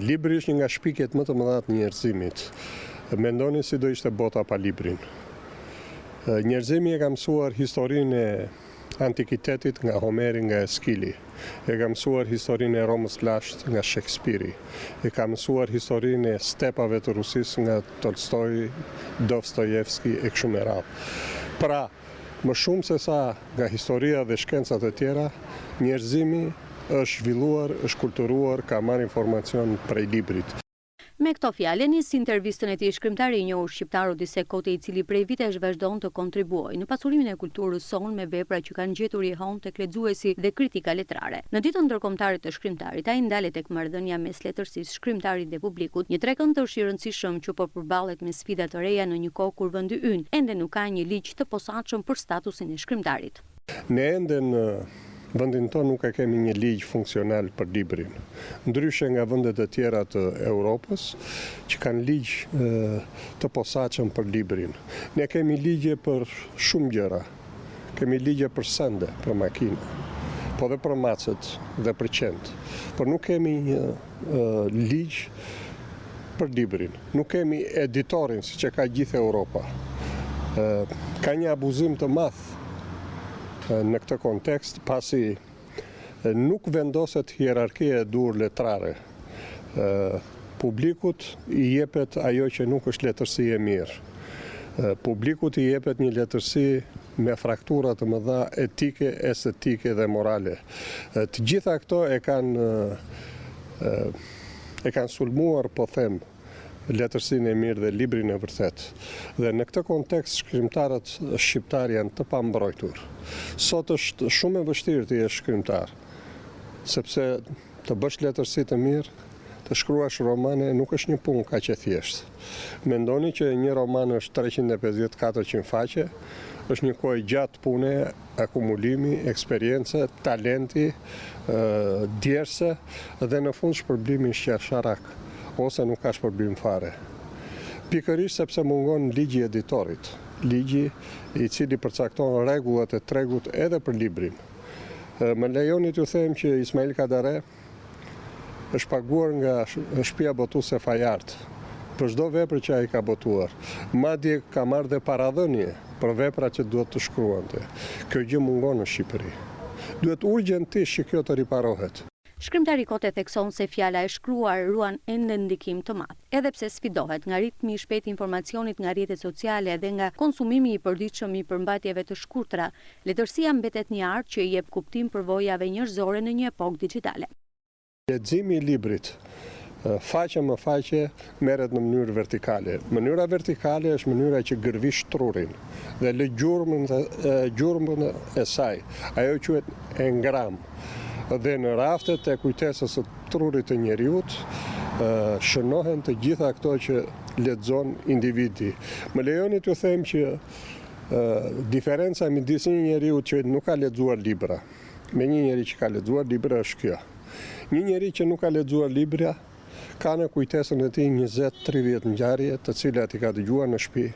Libri është një nga shpikjet më të mëdha të njerëzimit. Mendoni si do ishte bota pa librin. Njerëzimi e ka mësuar historinë e antikitetit nga Homeri, nga Eskili. E ka mësuar historinë e Romës lashtë nga Shakespeare. E ka mësuar historinë e stepave të Rusisë nga Tolstoi, Dostojevski e kështu me radhë. Pra, më shumë se sa nga historia dhe shkencat e tjera, njerëzimi është zhvilluar, është kulturuar, ka marrë informacion prej librit. Me këto fjalë nis intervistën e tij shkrimtari i njohur shqiptar Odise Koti, i cili prej vitesh vazhdon të kontribuojë në pasurimin e kulturës sonë me vepra që kanë gjetur i hon tek lexuesi dhe kritika letrare. Në ditën ndërkombëtare të shkrimtarit, ai ndalet tek marrëdhënia mes letërsisë, shkrimtarit dhe publikut, një trekëndësh i rëndësishëm që po përballet me sfida të reja në një kohë kur vendi ynë ende nuk ka një ligj të posaçëm për statusin e shkrimtarit. Ne ende në vendin tonë nuk e kemi një ligj funksional për librin. Ndryshe nga vendet e tjera të Europës, që kanë ligj të posaçëm për librin. Ne kemi ligje për shumë gjëra. Kemi ligje për sende, për makina, po dhe për macet dhe për qend. Por nuk kemi një ligj për librin. Nuk kemi editorin, siç e ka gjithë Europa. Ka një abuzim të madh në këtë kontekst, pasi nuk vendoset hierarkia e dur letrare. Publikut i jepet ajo që nuk është letërsi e mirë. Publikut i jepet një letërsi me fraktura të mëdha etike, estetike dhe morale. Të gjitha këto e kanë sulmuar, po them, letërsinë e mirë dhe librin e vërtet. Dhe në këtë kontekst shkrimtarët shqiptar janë të pambrojtur. Sot është shumë e vështirë të jesh shkrimtar, sepse të bësh letërsi të mirë, të shkruash romane nuk është një punë kaq e thjeshtë. Mendoni që një roman është 350-400 faqe, është një kohë gjatë pune, akumulimi, eksperiencë, talenti, djerse dhe në fund shpërblimi shqarsharak, ose nuk ka shpërblim fare. Pikërisht sepse mungon ligji i editorit, ligji i cili përcakton rregullat e tregut edhe për librin. Më lejoni t'ju them që Ismail Kadare është paguar nga shtëpia botuese Fajart për çdo vepër që ai ka botuar. Madje ka marrë dhe paradhënie për veprat që duhet të shkruante. Kjo gjë mungon në Shqipëri. Duhet urgjentisht që kjo të riparohet. Shkrimtari Kote thekson se fjala e shkruar ruan ende ndikim të madh, edhe pse sfidohet nga ritmi i shpejtë informacionit nga rrjetet sociale dhe nga konsumimi i përditshëm i përmbajtjeve të shkurtra, letërsia mbetet një art që i jep kuptim përvojave njerëzore në një epokë digjitale. Leximi i librit, faqe më faqe, merret në mënyrë vertikale. Mënyra vertikale është mënyra që gërvish trurin dhe lë gjurmën e saj. Ajo quhet engram. Dhe në raftet e kujtesës së trurit të njeriut shënohen të gjitha këto që lexon individi. Më lejoni t'ju them që diferenca midis një njeriu që nuk ka lexuar libra me një njeri që ka lexuar libra është kjo. Një njeri që nuk ka lexuar libra ka në kujtesën e tij 20-30 ngjarje të cilat i ka dëgjuar në shtëpi,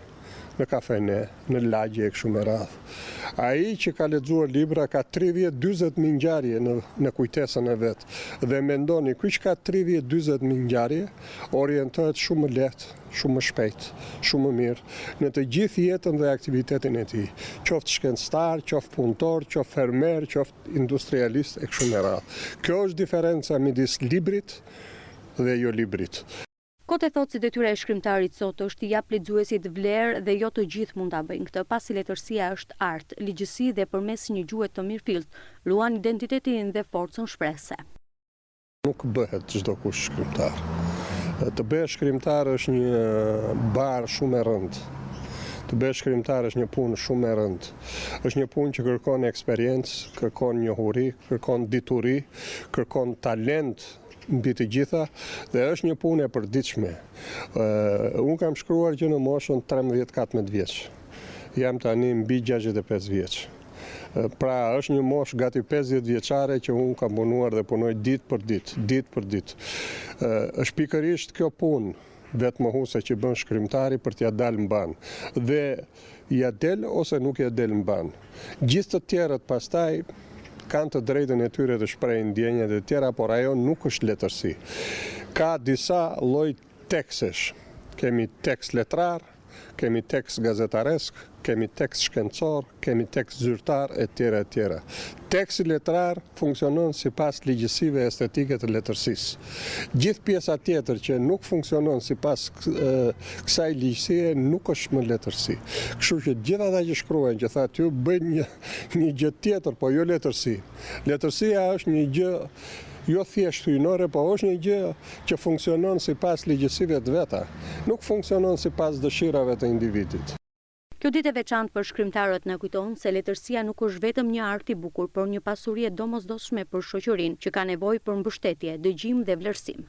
në kafene, në lagje e kështu me radhë. Ai që ka lexuar libra ka 30-40 mijë ngjarje në kujtesën e vet. Dhe mendoni, ky që ka 30-40 mijë ngjarje orientohet shumë më lehtë, shumë më shpejt, shumë më mirë në të gjithë jetën dhe aktivitetin e tij. Qoftë shkencëtar, qoftë punëtor, qoftë fermer, qoftë industrialist e kështu me radhë. Kjo është diferenca midis librit dhe jo librit. Kote thot se detyra e shkrimtarit sot është t'i jap lexuesit vlerë dhe jo të gjithë mund ta bëjnë këtë, pasi letërsia është art, ligjësi dhe përmes një gjuhe të mirëfillt luan identitetin dhe forcën shprehëse. Nuk bëhet çdo kush shkrimtar. Të bëhesh shkrimtar është një barë shumë e rëndë. Të bëhesh shkrimtar është një punë shumë e rëndë. Është një punë që kërkon eksperiencë, kërkon njohuri, kërkon dituri, kërkon talent mbi të gjitha dhe është një punë e përditshme. Unë kam shkruar që në moshën 13-14 vjeç. Jam tani mbi 65 vjeç. Pra është një moshë gati 50 vjeçare që unë kam punuar dhe punoj ditë për ditë. Është pikërisht kjo punë vetmohuese që bën shkrimtari për t'ia dalë mban. Dhe ja del ose nuk ja del mban. Gjithë të tjerët pastaj kanë të drejtën e tyre të shprehin ndjenjat e tjera, por ajo nuk është letërsi. Ka disa lloj tekstesh. Kemi tekst letrar, kemi tekst gazetaresk, kemi tekst shkencor, kemi tekst zyrtar, etj. Teksti letrar funksionon sipas ligjësive estetike të letërsisë. Gjithë pjesa tjetër që nuk funksionon sipas kësaj ligjësie nuk është më letërsi. Kështu që gjithë ata që shkruajnë që thotë ju bëjnë një gjë tjetër, po jo letërsi. Letërsia është një gjë jo thjesht hyjnore, po është një gjë që funksionon sipas ligjësive të veta, nuk funksionon sipas dëshirave të individit. Kjo ditë e veçantë për shkrimtarët na kujton se letërsia nuk është vetëm një art i bukur, por një pasuri e domosdoshme për shoqërinë që ka nevojë për mbështetje, dëgjim dhe vlerësim.